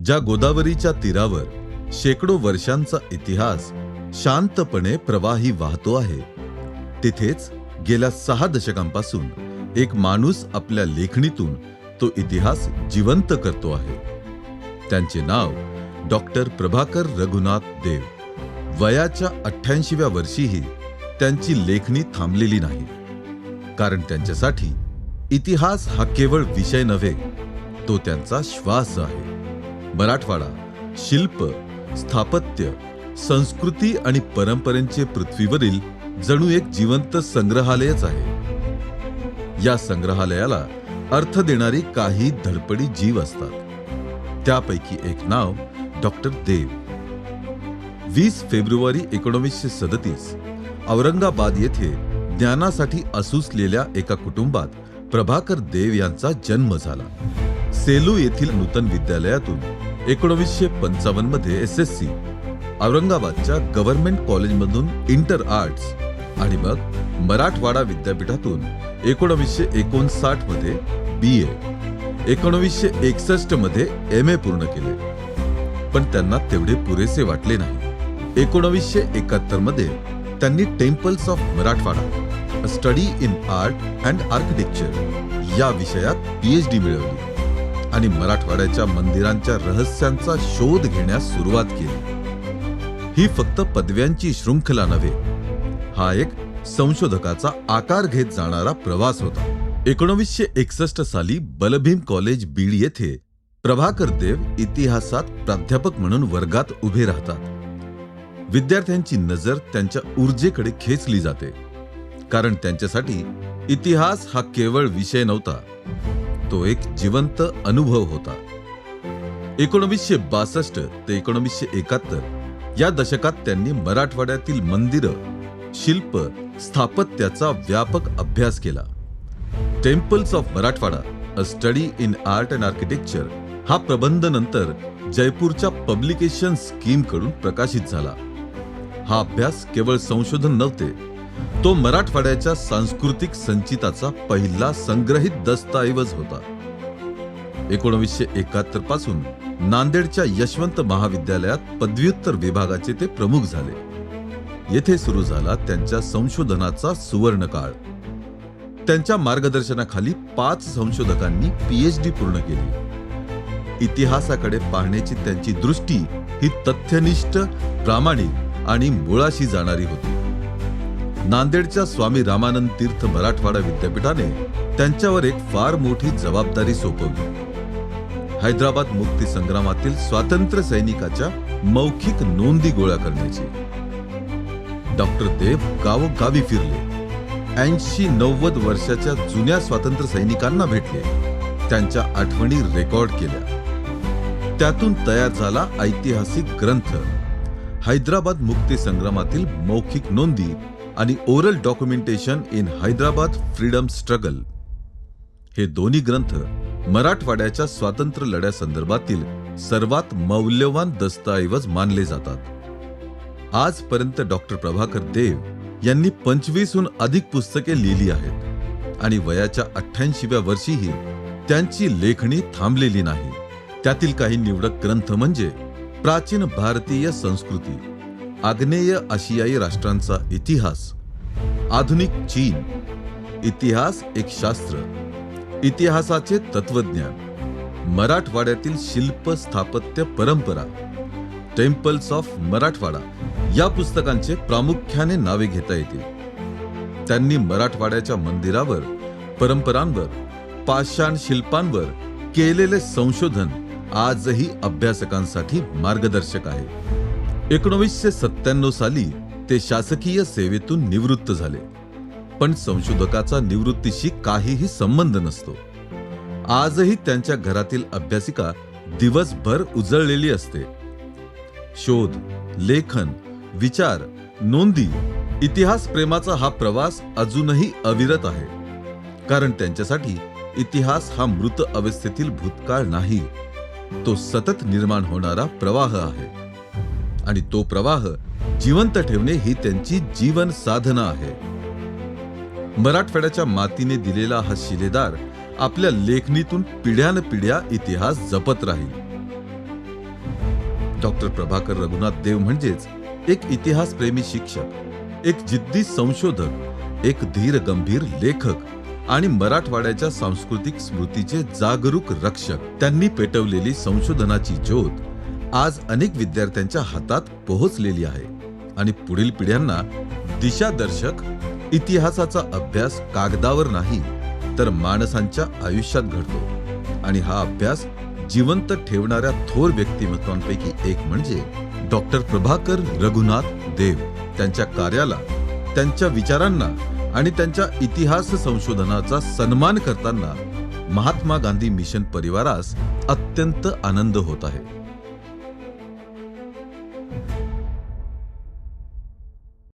ज्या गोदावरीच्या तीरावर शेकडो वर्षांचा इतिहास शांतपणे प्रवाही वाहतो आहे, तिथेच गेल्या 6 दशकांपासून एक माणूस आपल्या लेखणीतून तो इतिहास जिवंत करतो आहे. त्यांचे नाव डॉक्टर प्रभाकर रघुनाथ देव. वयाच्या 88व्या वर्षीही त्यांची लेखणी थांबलेली नाही, कारण त्यांच्यासाठी इतिहास हा केवळ विषय नव्हे, तो त्यांचा श्वास आहे. मराठवाडा शिल्प, स्थापत्य, संस्कृती आणि परंपरेचे पृथ्वीवरील जणू एक जिवंत संग्रहालयच आहे. या संग्रहालयाला अर्थ देणारी काही धडपडी जीव असतात. त्यापैकी एक नाव डॉक्टर देव. 20 फेब्रुवारी 1937 औरंगाबाद येथे ज्ञानासाठी असूसलेल्या एका कुटुंबात प्रभाकर देव यांचा जन्म झाला. सेलू येथील नूतन विद्यालयातून 1955 मध्ये SSC, औरंगाबादच्या गव्हर्नमेंट कॉलेजमधून इंटर आर्ट्स आणि मग मराठवाडा विद्यापीठातून 1959 मध्ये BA, 1961 मध्ये MA पूर्ण केले. पण त्यांना तेवढे पुरेसे वाटले नाही. 1971 मध्ये त्यांनी temples of Marathwada, a study in art and architecture या विषयात PhD मिळवली आणि मराठवाड्याच्या मंदिरांच्या रहस्यांचा शोध घेण्यास सुरुवात केली. ही फक्त पदव्यांची शृंखला नव्हे, हा एक संशोधकाचा आकार घेत जाणारा प्रवास होता. 1961 साली बलभीम कॉलेज बीड येथे प्रभाकर देव इतिहासात प्राध्यापक म्हणून वर्गात उभे राहतात. विद्यार्थ्यांची नजर त्यांच्या ऊर्जेकडे खेचली जाते, कारण त्यांच्यासाठी इतिहास हा केवळ विषय नव्हता, तो एक जिवंत अनुभव होता. 1962 ते 1971 या दशकात त्यांनी मराठवाड्यातील मंदिरं, शिल्प, स्थापत्याचा व्यापक अभ्यास केला. Temples of Marathwada, a study in art and architecture हा प्रबंध नंतर जयपूरच्या पब्लिकेशन स्कीम कडून प्रकाशित झाला. हा अभ्यास केवळ संशोधन नव्हते, तो मराठवाड्याच्या सांस्कृतिक संचिताचा पहिला संग्रहित दस्तऐवज होता. 1971 पासून नांदेडच्या यशवंत महाविद्यालयात पदव्युत्तर विभागाचे ते प्रमुख झाले. येथे सुरू झाला त्यांच्या संशोधनाचा सुवर्णकाळ. त्यांच्या मार्गदर्शनाखाली 5 संशोधकांनी PhD पूर्ण केली. इतिहासाकडे पाहण्याची त्यांची दृष्टी ही तथ्यनिष्ठ, प्रामाणिक आणि मुळाशी जाणारी होती. नांदेडच्या स्वामी रामानंद तीर्थ मराठवाडा विद्यापीठाने त्यांच्यावर एक फार मोठी जबाबदारी सोपवली. हैदराबाद मुक्ती संग्रामातील स्वातंत्र्य सैनिकाच्या मौखिक नोंदी गोळा करण्याची. डॉक्टर देव गावोगावी फिरले, 80-90 वर्षाच्या जुन्या स्वातंत्र्य सैनिकांना भेटले, त्यांच्या आठवणी रेकॉर्ड केल्या. त्यातून तयार झाला ऐतिहासिक ग्रंथ हैदराबाद मुक्ती संग्रामातील मौखिक नोंदी आणि oral documentation in Hyderabad freedom struggle. हे दोन्ही ग्रंथ मराठवाड्याच्या स्वातंत्र्य लढ्यासंदर्भातील सर्वात मौल्यवान दस्तऐवज मानले जातात. आजपर्यंत डॉक्टर प्रभाकर देव यांनी 25हून अधिक पुस्तके लिहिली आहेत आणि वयाच्या 88व्या वर्षीही त्यांची लेखणी थांबलेली नाही. त्यातील काही निवडक ग्रंथ म्हणजे प्राचीन भारतीय संस्कृती, आग्नेय आशियाई राष्ट्रांचा इतिहास, आधुनिक चीन, इतिहास एक शास्त्र, इतिहासाचे तत्वज्ञान, मराठवाड्यातील शिल्प, स्थापत्य, परंपरा, टेम्पल्स ऑफ मराठवाडा या पुस्तकांचे प्रामुख्याने नावे घेता येतील. त्यांनी मराठवाड्याच्या मंदिरावर, परंपरांवर, पाषाण शिल्पांवर केलेले संशोधन आजही अभ्यासकांसाठी मार्गदर्शक आहे. 1997 साली ते शासकीय सेवेतून निवृत्त झाले, पण संशोधकाचा निवृत्तीशी काहीही संबंध नसतो. आजही त्यांच्या घरातील अभ्यासिका दिवसभर उजळलेली असते. शोध, लेखन, विचार, नोंदी, इतिहास प्रेमाचा हा प्रवास अजूनही अविरत आहे, कारण त्यांच्यासाठी इतिहास हा मृत अवस्थेतील भूतकाळ नाही, तो सतत निर्माण होणारा प्रवाह आहे आणि तो प्रवाह जिवंत ठेवणे ही त्यांची जीवन साधना आहे. मराठवाड्याच्या मातीने दिलेला हा शिलेदार आपल्या लेखणीतून पिढ्यानपिढ्या इतिहास जपत राहील. डॉक्टर प्रभाकर रघुनाथ देव म्हणजेच एक इतिहासप्रेमी शिक्षक, एक जिद्दी संशोधक, एक धीर गंभीर लेखक आणि मराठवाड्याच्या सांस्कृतिक स्मृतीचे जागरूक रक्षक. त्यांनी पेटवलेली संशोधनाची ज्योत आज अनेक विद्यार्थ्यांच्या हातात पोहोचलेली आहे आणि पुढील पिढ्यांना दिशादर्शक इतिहासाचा अभ्यास कागदावर नाही तर माणसांच्या आयुष्यात घडतो. आणि हा अभ्यास जिवंत ठेवणाऱ्या थोर व्यक्तिमत्वांपैकी एक म्हणजे डॉक्टर प्रभाकर रघुनाथ देव. त्यांच्या कार्याला, त्यांच्या विचारांना आणि त्यांच्या इतिहास संशोधनाचा सन्मान करताना महात्मा गांधी मिशन परिवारास अत्यंत आनंद होत आहे.